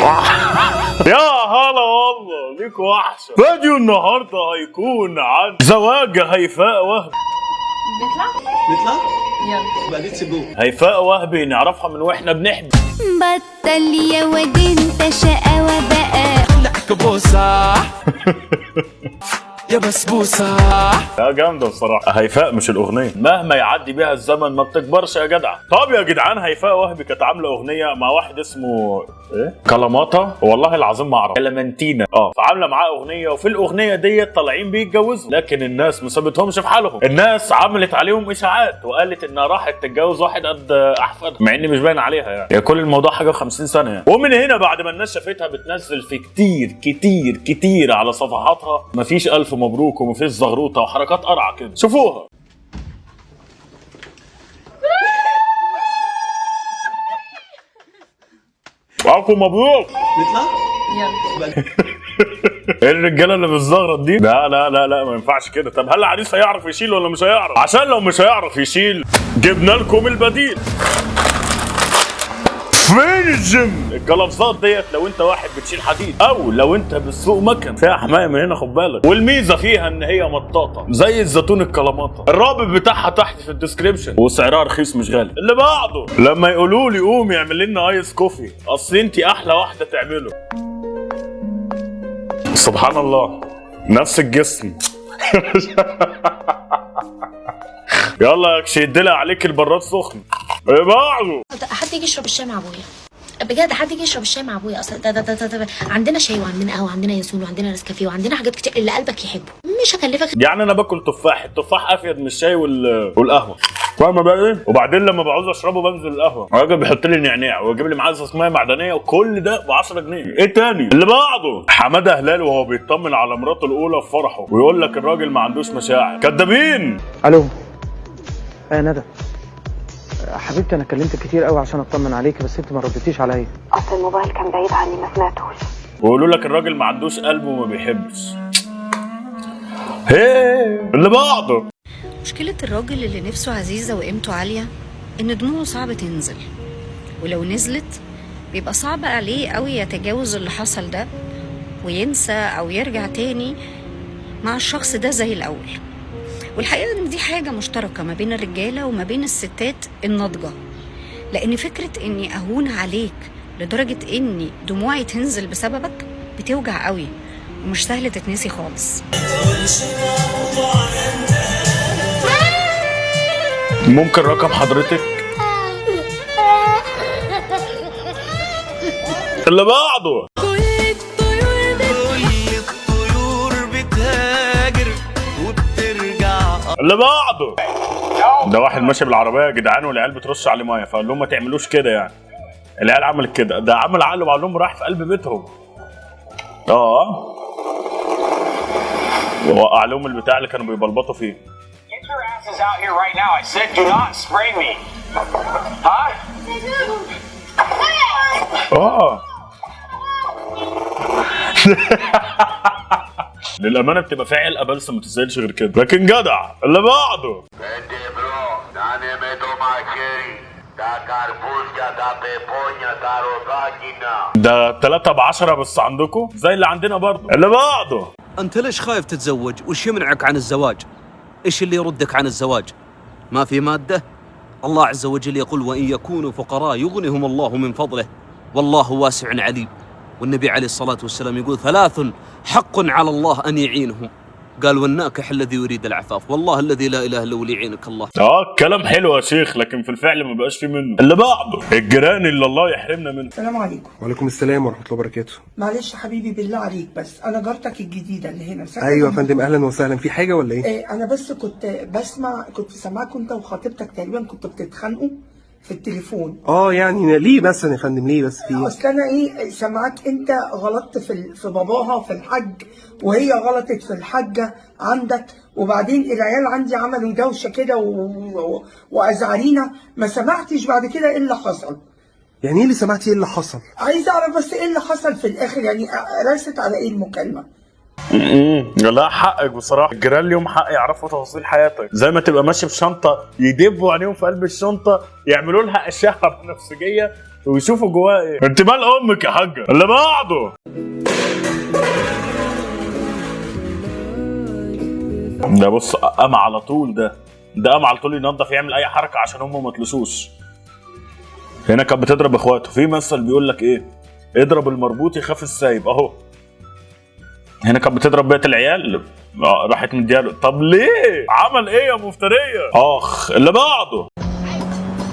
يا هلا والله ليك وحشه. فيديو النهارده هيكون عن زواج هيفاء وهبي. نطلع يلا بعدين تسيبوه. هيفاء وهبي نعرفها من واحنا بنحبي. بطل يا واد انت شقاوة بقى. لك بوسة يا بسبوسة. يا جامده بصراحه. هيفاء مش الاغنيه، مهما يعدي بيها الزمن ما بتكبرش يا جدع. طب يا جدعان، هيفاء وهبي كانت عامله اغنيه مع واحد اسمه ايه؟ كلاماتا، والله العظيم ما اعرف. كلامنتينا. فعامله معاه اغنيه، وفي الاغنيه ديت طالعين بيتجوزوا، لكن الناس ما سابتهمش في حالهم. الناس عملت عليهم اشاعات وقالت انها راحت تتجوز واحد قد احفادها، مع ان مش باين عليها يعني كل الموضوع حاجه و50 سنه يعني. ومن هنا بعد ما الناس شافتها بتنزل في كتير على صفحاتها مفيش الف مبروك ومفيش زغروطه وحركات قرعه كده. شوفوها. الف مبروك. نطلع يلا بعدين. ايه الرجاله اللي بتزغرط دي؟ لا لا لا لا، ما ينفعش كده. طب هل العريس هيعرف يشيل ولا مش هيعرف؟ عشان لو مش هيعرف يشيل جبنا لكم البديل. فين الجيم؟ الجلافزات ديت لو انت واحد بتشيل حديد، او لو انت بتسوق مكن فيها حمايه من هنا، خد بالك. والميزه فيها ان هي مطاطه زي الزيتون الكلاماتا. الرابط بتاعها تحت في الديسكريبشن، وسعرها رخيص مش غالي. اللي بعده لما يقولوا لي قوم يعمل لنا ايس كوفي، اصل انت احلى واحده تعمله. سبحان الله، نفس الجسم. يلا شدلها عليك البراد سخن. ايه بعده؟ حد يجي يشرب الشاي مع ابويا بجد. حد يجي يشرب الشاي مع ابويا. اصلا ده عندنا شاي وعندنا قهوه وعندنا ياسون وعندنا نسكافيه وعندنا حاجات كتير اللي قلبك يحبه. مش هكلفك. يعني انا باكل تفاح، التفاح افيد من الشاي والقهوه. فاهمه بقى ايه؟ وبعدين لما بعوز اشربه بنزل القهوه، الراجل بيحط لي نعناع ويجيب لي معاه ازازه ميه معدنيه، وكل ده ب 10 جنيه. ايه تاني؟ اللي بعده حماده هلال وهو بيطمن على مراته الاولى في فرحه، ويقول لك الراجل ما عندوش مشاعر. كدابين. الو يا ندى حبيبتي، انا كلمتك كتير قوي عشان اطمن عليك، بس انت ما ردتيش عليا. اصل الموبايل كان بعيد عني ما سمعتوش. ويقولوا لك الراجل ما عندوش قلب وما بيحبش. هيه اللي بعده. مشكلة الراجل اللي نفسه عزيزة وقيمته عالية إن دموعه صعب تنزل، ولو نزلت بيبقى صعب عليه قوي يتجاوز اللي حصل ده وينسى أو يرجع تاني مع الشخص ده زي الأول. والحقيقة إن دي حاجة مشتركة ما بين الرجالة وما بين الستات الناضجة، لأن فكرة إني أهون عليك لدرجة إني دموعي تنزل بسببك بتوجع قوي ومش سهل تتنسي خالص. ممكن رقم حضرتك؟ اللي بعده. كل الطيور بتهاجر وبترجع. اللي بعده. ده واحد ماشي بالعربيه يا جدعان، والعيال بترش عليه ميه، فقال لهم ما تعملوش كده. يعني العيال عملت كده، ده عمل عقله وقال لهم راح في قلب بيتهم. ووقع لهم البتاع اللي كانوا بيبلبطوا فيه. Out here right now. I said do not spray me. Huh? للأمانة بتبقى في عيال قبلسة ما تسألش غير كده، لكن جدع. اللي بعده. ده 3 ب10 بس عندكم زي اللي عندنا برضه. اللي بعده. انت ليش خايف تتزوج؟ وش يمنعك عن الزواج؟ ايش اللي يردك عن الزواج؟ ما في مادة؟ الله عز وجل يقول وإن يكونوا فقراء يغنهم الله من فضله والله واسع عليم. والنبي عليه الصلاة والسلام يقول 3 حق على الله أن يعينهم، قال والناكح الذي يريد العفاف، والله الذي لا إله إلا هو يعينك الله. كلام حلو يا شيخ، لكن في الفعل ما بقاش فيه منه. اللي بعده. الجيران اللي الله يحرمنا منه. السلام عليكم. وعليكم السلام ورحمة الله وبركاته. معلش حبيبي بالله عليك، بس أنا جارتك الجديدة اللي هنا. أيوة يا فندم، أهلا وسهلا. في حاجة ولا إيه؟ أنا بس كنت بسمع، كنت سامعك أنت وخطيبتك تقريبا كنتوا بتتخانقوا في التليفون. يعني ليه بس يا فندم؟ ليه بس؟ في اصل انا سامعاك انت غلطت في باباها في الحج، وهي غلطت في الحاجه عندك، وبعدين العيال عندي عملوا دوشه كده وازعرينا. ما سمعتش بعد كده ايه اللي حصل. يعني ايه اللي سمعتي؟ ايه اللي حصل؟ عايز اعرف بس ايه اللي حصل في الاخر، يعني رست على ايه المكالمه. لا حقك بصراحه، الجيران ليهم حق يعرفوا تفاصيل حياتك، زي ما تبقى ماشي بشنطه يدبوا عينيهم في قلب الشنطه يعملوا لها اشعه بنفسجيه ويشوفوا جواها ايه. انت مال امك يا حاجه. اللي بعده ده بص قام على طول، ده قام على طول ينظف يعمل اي حركه عشان هم ما تلسوش. هنا كانت بتضرب اخواته. في مثل بيقول لك ايه؟ اضرب المربوط يخاف السايب اهو. هنا كانت بتضرب بقيه العيال راحت مدياله. طب ليه؟ عمل ايه يا مفتريه؟ اخ. اللي بعده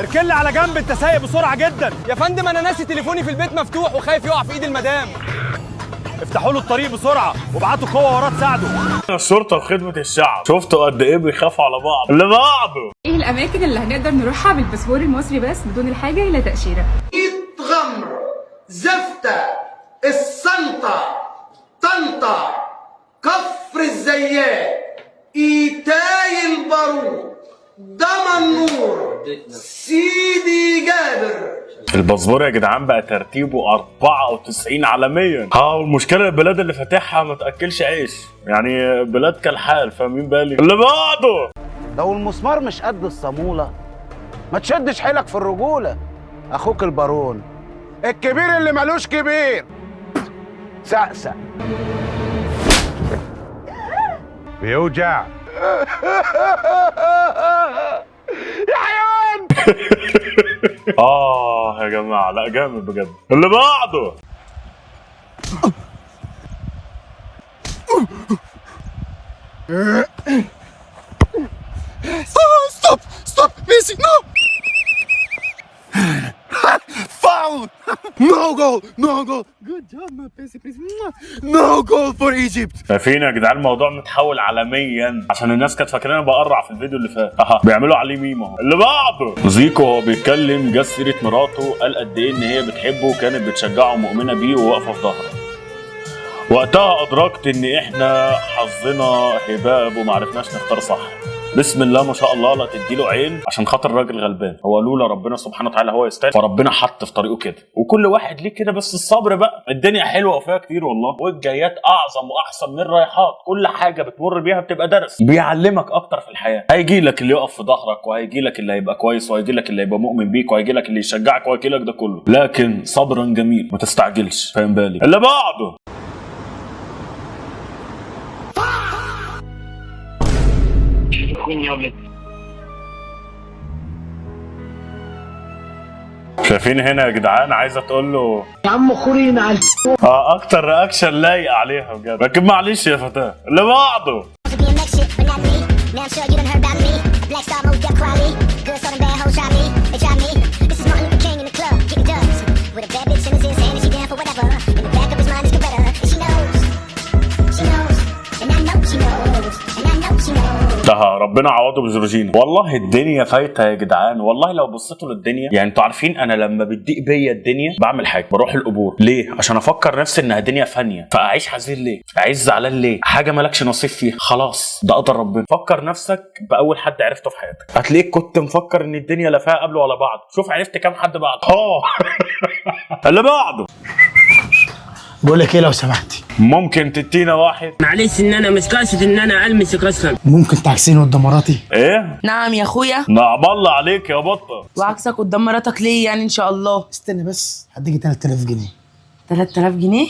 اركن لي على جنب، انت سايق بسرعه جدا. يا فندم انا ناسي تليفوني في البيت مفتوح وخايف يقع في ايد المدام. افتحوا له الطريق بسرعه وابعتوا قوه وراه تساعده. الشرطه وخدمه الشعب، شفتوا قد ايه بيخافوا على بعض. اللي بعده ايه الاماكن اللي هنقدر نروحها بالباسبور المصري بس بدون الحاجه الى تاشيره؟ غمر، زفتة، السلطة، طنطا، كفر الزيات، ايتاي البارود، دمنهور، سيدي جابر. الباسبور يا جدعان بقى ترتيبه 94 عالميا. والمشكله البلاد اللي فاتحها ما تاكلش عيش، يعني بلاد كالحال، فاهمين بالي. اللي بعده لو المسمار مش قد الصاموله ما تشدش حيلك في الرجوله. اخوك البارون الكبير اللي مالوش كبير سقسق بيوجع يا حيوان. يا جماعه لا جامد بجد. اللي بعده ستوب ميسي نو فاول نو جول جود جوب ما بيسي بليز نو جول فور ايجيبت. شايفين يا جدعان الموضوع متحول عالميا عشان الناس كانت فاكرين انا بقرع في الفيديو اللي فات. بيعملوا عليه ميم اهو. اللي بعده زيكو وهو بيتكلم جاب سيره مراته، قال قد ايه ان هي بتحبه وكانت بتشجعه ومؤمنه بيه وواقفه في ظهره. وقتها ادركت ان احنا حظنا هباب وما عرفناش نختار صح. بسم الله ما شاء الله لا تديله عين عشان خاطر الراجل غلبان. هو لولا ربنا سبحانه وتعالى هو يستاهل، فربنا حط في طريقه كده، وكل واحد ليه كده. بس الصبر بقى، الدنيا حلوه وفيها كتير والله، والجايات اعظم واحسن من الرايحات. كل حاجه بتمر بيها بتبقى درس بيعلمك اكتر في الحياه. هيجي لك اللي يقف في ظهرك، وهيجي لك اللي هيبقى كويس، وهيجي لك اللي هيبقى مؤمن بيك، وهيجي لك اللي يشجعك، وهيجي لك ده كله، لكن صبرا جميل ما تستعجلش. فاهم بالي. اللي بعده شايفين هنا يا جدعان عايزه تقول له يا عم خورين على اكتر رياكشن لايق عليها بجد. لكن معلش يا فتاه. اللي بعده ربنا عوضه بجورجينا. والله الدنيا فايته يا جدعان، والله لو بصيتوا للدنيا. يعني انتوا عارفين انا لما بتضيق بيا الدنيا بعمل حاجه، بروح القبور. ليه؟ عشان افكر نفسي انها دنيا فانيه، فاعيش حزين ليه؟ اعيش زعلان ليه؟ حاجه مالكش نصيب فيها، خلاص ده قدر ربنا. فكر نفسك باول حد عرفته في حياتك، هتلاقيك كنت مفكر ان الدنيا لا فيها قبله ولا بعد. شوف عرفت كام حد بعد. اللي بعده بقول لك ايه لو سمحتي، ممكن تدينا واحد؟ معلش ان انا مش قاصد ان انا المسك اصلا. ممكن تعكسيني قدام مراتي؟ ايه؟ نعم يا اخويا. نعم الله عليك يا بطه. وعكسك قدام مراتك ليه يعني؟ ان شاء الله. استنى بس هديكي 3000 جنيه. 3000 جنيه؟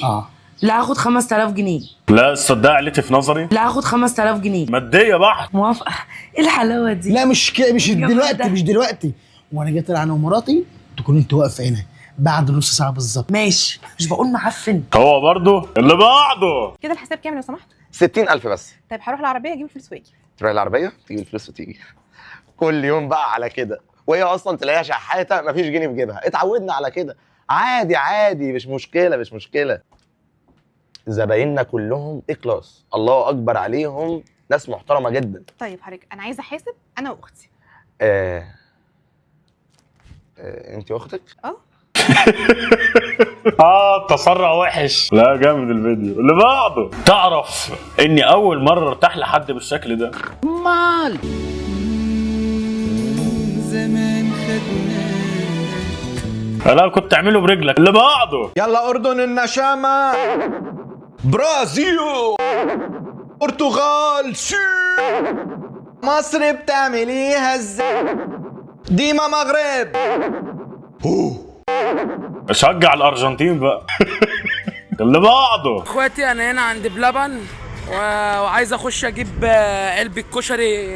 لا هاخد 5000 جنيه. لا تصدق عليتي في نظري؟ لا هاخد 5000 جنيه ماديه بحت. موافقه. ايه الحلاوه دي؟ لا مش دلوقتي، مش دلوقتي. وانا جيت انا ومراتي تكون انت واقفه هنا بعد نص ساعه بالظبط. ماشي، مش بقول معفن. هو برضه. اللي بعده كده الحساب كام لو سمحت؟ 60000 بس. طيب هروح العربيه اجيب الفلوس واجي. تروح العربيه تجيب الفلوس وتيجي كل يوم بقى على كده، وهي اصلا تلاقيها شحاته مفيش جنيه في جيبها. اتعودنا على كده، عادي مش مشكله. زبايننا كلهم اخلاص، الله اكبر عليهم، ناس محترمه جدا. طيب حضرتك انا عايزه احاسب انا واختي. انت واختك؟ تسرع وحش. لا جامد الفيديو. اللي بعده تعرف اني اول مره ارتاح لحد بالشكل ده. مال زمان خدناك. لا كنت تعمله برجلك. اللي بعده يلا اردن النشامه برازيل. برتغال شو مصر بتعمل ايه ازاي ديما مغرب شجع الارجنتين بقى. اللي بعده اخواتي انا هنا عند بلبن وعايز اخش اجيب علبة كشري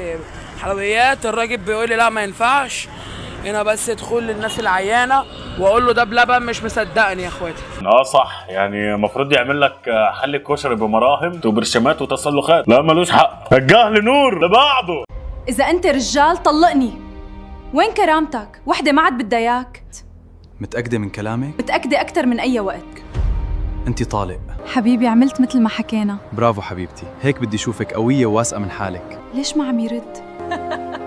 حلويات. الراجل بيقول لي لا ما ينفعش هنا، بس ادخل للناس العيانه واقول له ده بلبن، مش مصدقني يا اخواتي. صح، يعني المفروض يعمل لك حل الكشري بمراهم وبرشامات وتسلخات. لا ملوش حق. الجهل نور. اللي بعده اذا انت رجال طلقني. وين كرامتك؟ وحده ما عاد بدها اياك. متأكدة من كلامك؟ متأكدة أكتر من أي وقت. أنت طالق حبيبي، عملت مثل ما حكينا. برافو حبيبتي، هيك بدي أشوفك قوية وواثقة من حالك. ليش ما عم يرد؟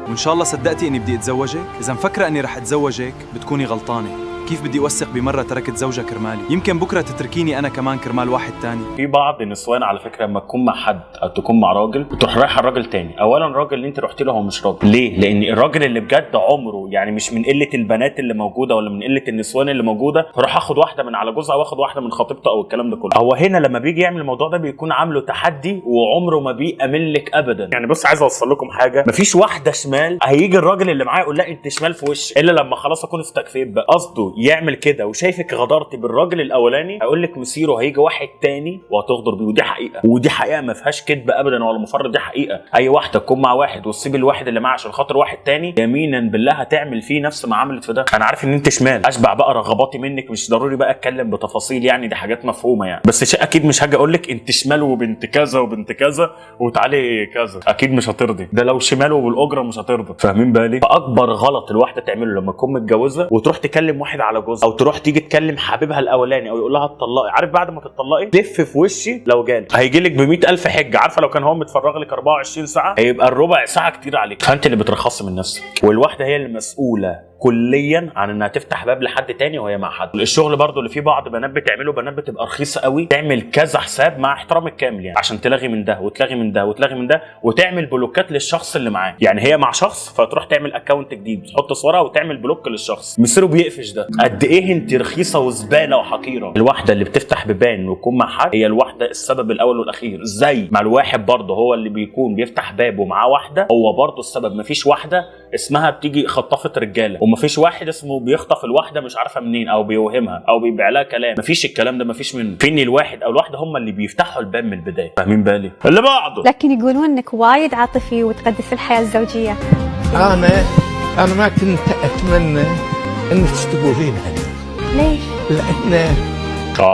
وإن شاء الله صدقتي إني بدي أتزوجك؟ إذا مفكرة إني رح أتزوجك بتكوني غلطانة. كيف بدي أوثق بمرة تركت زوجها كرمالي؟ يمكن بكرة تتركيني أنا كمان كرمال واحد تاني. في بعض النسوان على فكرة لما تكون مع حد أو تكون مع راجل بتروح رايحة الراجل تاني. أولا الراجل اللي أنت رحتي له هو مش راجل. ليه؟ لأن الراجل اللي بجد عمره يعني مش من قلة البنات اللي موجودة ولا من قلة النسوان اللي موجودة فراح أخد واحدة من على جوزها أو أخد واحدة من خطيبته أو الكلام ده كله. هو هنا لما بيجي يعمل الموضوع ده بيكون عامله تحدي وعمره ما بيأمن لك أبدا. يعني بص عايز أوصل لكم حاجة، مفيش واحدة شمال هيجي الراجل اللي معاه يقول لا أنت شمال في وش إلا لما خلاص أكون استكفيت بقى. قصده يعمل كده وشايفك غدرت بالراجل الاولاني هيقول لك مسيره هيجي واحد تاني وهتغدر بيه. ودي حقيقه، ودي حقيقه ما فيهاش كذب ابدا ولا مفرط. دي حقيقه. اي واحده تكون مع واحد وتسيب الواحد اللي معاه عشان خاطر واحد تاني يمينا بالله هتعمل فيه نفس ما عملت في ده. انا عارف ان انت شمال، اشبع بقى رغباتي منك، مش ضروري بقى اتكلم بتفاصيل، يعني دي حاجات مفهومه يعني. بس شيء اكيد مش هاجي اقول لك انت شمال وبنت كذا وبنت كذا وتعالي كذا، اكيد مش هترضي. ده لو شمال وبالاجره مش هترضى. فاهمين بالي؟ فاكبر غلط الواحده تعمله لما تكون متجوزه وتروح تكلم واحد على جوزها او تروح تيجي تكلم حبيبها الاولاني او يقول لها اتطلقي، عارف بعد ما تتطلقي لف في وشي لو جالي هيجي لك ب 100,000 حجه. عارفه لو كان هو متفرغ لك 24 ساعه هيبقى الربع ساعه كتير عليك. فانت اللي بترخصي من نفسك، والواحده هي المسؤوله كليا عن انها تفتح باب لحد تاني وهي مع حد. الشغل برضو اللي فيه بعض بنات بتعمله، بنات بتبقى رخيصه قوي تعمل كذا حساب مع احترام الكامل يعني عشان تلغي من ده وتلغي من ده وتلغي من ده وتعمل بلوكات للشخص اللي معاه. يعني هي مع شخص فتروح تعمل اكونت جديد تحط صورها وتعمل بلوك للشخص. مصيره بيقفش ده. قد ايه انت رخيصه وزباله وحقيره. الواحده اللي بتفتح بيبان ويكون مع حد هي الواحده السبب الاول والاخير. زي ما الواحد برضه هو اللي بيكون بيفتح باب ومعاه واحده هو برضه السبب. مفيش واحده اسمها بتيجي خطافه رجاله ومفيش واحد اسمه بيخطف الواحده مش عارفه منين او بيوهمها او بيبيع لها كلام. مفيش الكلام ده، مفيش منه. فين الواحد او الواحده هم اللي بيفتحوا الباب من البدايه. فاهمين بالي؟ اللي بعده لكن يقولون انك وايد عاطفي وتقدس الحياه الزوجيه. انا ما كنت اتمنى انك تقولين ليش؟ لان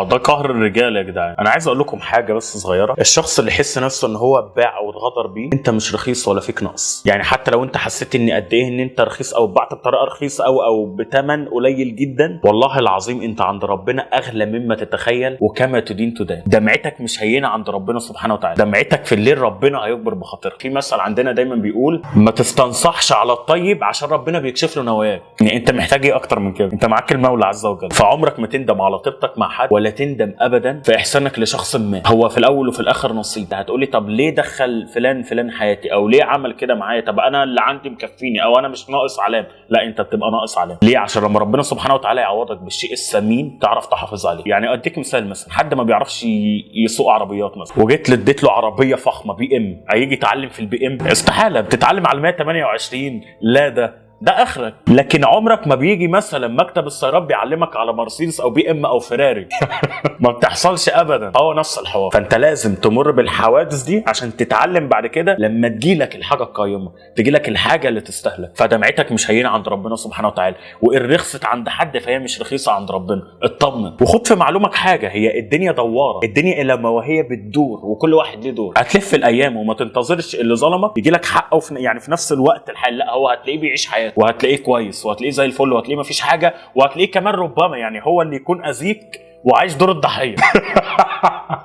ده قهر الرجال يا جدعان. انا عايز اقول لكم حاجه بس صغيره. الشخص اللي يحس نفسه ان هو باع او اتغدر بيه انت مش رخيص ولا فيك نقص. يعني حتى لو انت حسيت ان قد ايه ان انت رخيص او بعت بطريقه رخيصه او بثمن قليل جدا، والله العظيم انت عند ربنا اغلى مما تتخيل وكما تدين تدان. دمعتك مش هينه عند ربنا سبحانه وتعالى. دمعتك في الليل ربنا هيكبر بخاطرك. في مثل عندنا دايما بيقول ما تستنصحش على الطيب عشان ربنا بيكشف له نواياك. يعني انت محتاج ايه اكتر من كده؟ انت معاك المولى عز وجل. فعمرك ما تندم على طيبتك مع حد ولا تندم ابدا في احسانك لشخص ما. هو في الاول وفي الاخر نصيب. هتقولي طب ليه دخل فلان حياتي او ليه عمل كده معايا؟ طب انا اللي عندي مكفيني او انا مش ناقص علام. لا انت بتبقى ناقص علام. ليه؟ عشان لما ربنا سبحانه وتعالى يعوضك بالشيء الثمين تعرف تحافظ عليه. يعني اديك مثال، مثلا حد ما بيعرفش يسوق عربيات مثلا وجيت اديت له عربيه فخمه بي ام، هيجي يتعلم في البي ام؟ استحاله. بتتعلم على 128 لا ده اخرك. لكن عمرك ما بيجي مثلا مكتب السيارات بيعلمك على مرسيدس او بي ام او فيراري. ما بتحصلش ابدا. هو نفس الحوار. فانت لازم تمر بالحوادث دي عشان تتعلم بعد كده لما تجيلك الحاجه القيمه، تجيلك الحاجه اللي تستاهلك. فدمعتك مش هينه عند ربنا سبحانه وتعالى. وان رخصت عند حد فهي مش رخيصه عند ربنا. اطمن وخد في معلومك حاجه، هي الدنيا دواره. الدنيا لما وهي بتدور وكل واحد ليه دور. هتلف الايام وما تنتظرش اللي ظلمك يجيلك حقه يعني في نفس الوقت الحال. لا هو هتلاقيه بيعيش حياته وهتلاقيه كويس وهتلاقيه زي الفل وهتلاقيه مفيش حاجه وهتلاقيه كمان ربما يعني هو اللي يكون اذيك وعايش دور الضحيه.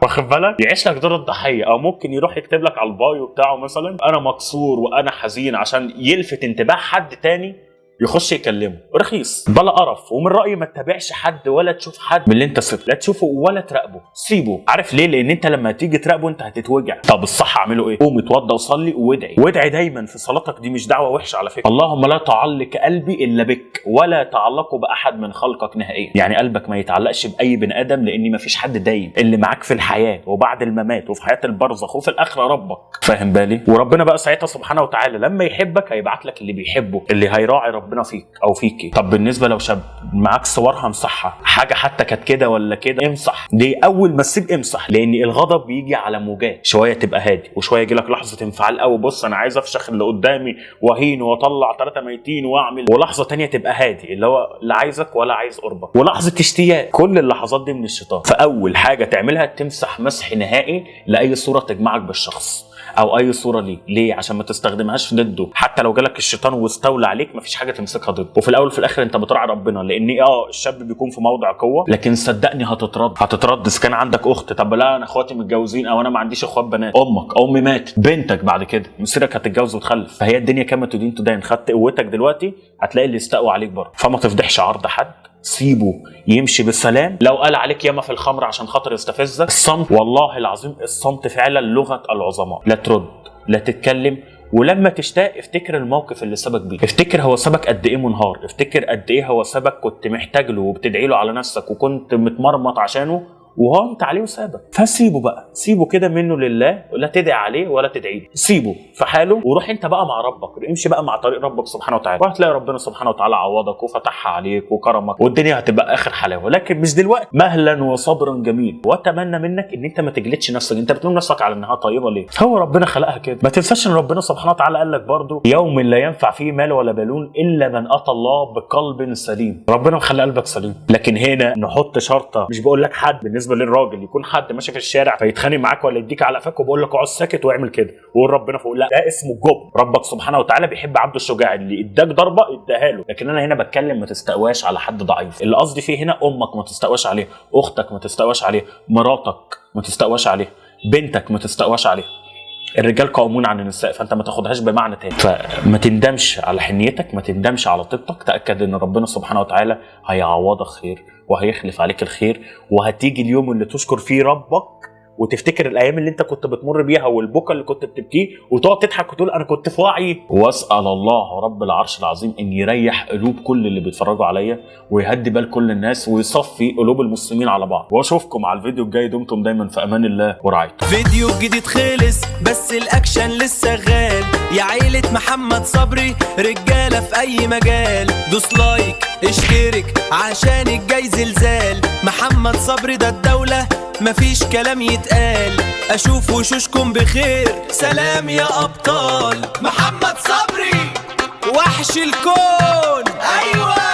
واخد بالك؟ يعيش لك دور الضحيه. او ممكن يروح يكتب لك على البايو بتاعه مثلا انا مكسور وانا حزين عشان يلفت انتباه حد تاني يخش يكلمه رخيص بلا قرف. ومن رايي ما تتابعش حد ولا تشوف حد من اللي انت سبته، لا تشوفه ولا تراقبه، سيبه. عارف ليه؟ لان انت لما تيجي تراقبه انت هتتوجع. طب الصح اعمله ايه؟ قوم اتوضى وصلي وادعي، وادعي دايما في صلاتك. دي مش دعوه وحشه على فكره. اللهم لا تعلق قلبي الا بك ولا تعلقه باحد من خلقك نهائيا. يعني قلبك ما يتعلقش باي بني ادم، لان ما فيش حد دايم. اللي معاك في الحياه وبعد الممات وفي حياه البرزخ وفي الاخره ربك، فاهم بالي؟ وربنا بقى ساعتها سبحانه وتعالى لما يحبك هيبعت لك اللي بيحبه، اللي هيراعي ربنا فيك او فيكي. طب بالنسبه لو شاب معاك صورها امسحها، حاجه حتى كانت كده ولا كده امسح. دي اول ما تسيب امسح، لان الغضب بيجي على موجات. شويه تبقى هادي وشويه يجي لك لحظه انفعال قوي، بص انا عايز افشخ اللي قدامي واهين واطلع 3 ميتين واعمل، ولحظه ثانيه تبقى هادي اللي هو لا عايزك ولا عايز قربك، ولحظه اشتياق. كل اللحظات دي من الشيطان. فاول حاجه تعملها تمسح مسح نهائي لاي صوره تجمعك بالشخص او اي صوره ليه عشان ما تستخدمهاش ضده. حتى لو جالك الشيطان واستولى عليك مفيش حاجه تمسكها ضده. وفي الاول وفي الاخر انت بتراعي ربنا، لان الشاب بيكون في موضع قوه، لكن صدقني هتترد. اذا كان عندك اخت، طب لا انا اخواتي متجوزين او انا ما عنديش اخوات بنات، امي ماتت، بنتك بعد كده مصيرك هتتجوز وتخلف. فهي الدنيا كما تدين تدين. خدت قوتك دلوقتي هتلاقي اللي استقوى عليك بره. فما تفضحش عرض حد، سيبه يمشي بالسلام. لو قال عليك ياما في الخمر عشان خاطر يستفزك، الصمت. والله العظيم الصمت فعلا لغه العظماء. لا ترد لا تتكلم. ولما تشتاق افتكر الموقف اللي سبك بيه، افتكر هو سبك قد ايه منهار، افتكر قد ايه هو سبك كنت محتاج له وبتدعي له على نفسك وكنت متمرمط عشانه وهو انت عليه وسابك. فسيبه بقى، سيبه كده منه لله، لا تدعي عليه ولا تدعي له، سيبه في حاله وروح انت بقى مع ربك. امشي بقى مع طريق ربك سبحانه وتعالى، وهتلاقي ربنا سبحانه وتعالى عوضك وفتحها عليك وكرمك والدنيا هتبقى اخر حلاوه. لكن مش دلوقتي. مهلا وصبرا جميل. واتمنى منك ان انت ما تجلدش نفسك. انت بتلوم نفسك على انها طيبه ليه؟ هو ربنا خلقها كده. ما تنساش ان ربنا سبحانه وتعالى قال لك برضه يوم لا ينفع فيه مال ولا بنون الا من اتى الله بقلب سليم. ربنا مخلي قلبك سليم. لكن هنا نحط شرطه، مش بقول لك حد بالنسبه للراجل يكون حد ماشي في الشارع فيتخانق معاك ولا يديك على قفاك وبقول لك اقعد ساكت واعمل كده وقول ربنا فوق، لا ده اسمه جبن. ربك سبحانه وتعالى بيحب عبده الشجاع اللي اداك ضربه اداها له. لكن انا هنا بتكلم ما تستقواش على حد ضعيف. اللي قصدي فيه هنا امك ما تستقواش عليه، اختك ما تستقواش عليه، مراتك ما تستقواش عليه، بنتك ما تستقواش عليه. الرجال قوامون عن النساء، فانت ما تاخدهاش بمعنى تاني. فما تندمش على حنيتك، ما تندمش على طيبتك. تاكد ان ربنا سبحانه وتعالى هيعوضك خير وهيخلف عليك الخير، وهتيجي اليوم اللي تشكر فيه ربك وتفتكر الايام اللي انت كنت بتمر بيها والبكا اللي كنت بتبكيه وتقعد تضحك وتقول انا كنت في وعي. واسال الله رب العرش العظيم ان يريح قلوب كل اللي بيتفرجوا عليا ويهدي بال كل الناس ويصفي قلوب المسلمين على بعض. واشوفكم على الفيديو الجاي. دمتم دايما في امان الله ورعايته. فيديو جديد خلص بس الاكشن لسه شغال. يا عيلة محمد صبري رجاله في اي مجال. دوس لايك اشترك عشان الجاي زلزال. محمد صبري ده الدولة مفيش كلام يتقال. اشوف وشوشكم بخير. سلام يا ابطال. محمد صبري وحش الكون. ايوه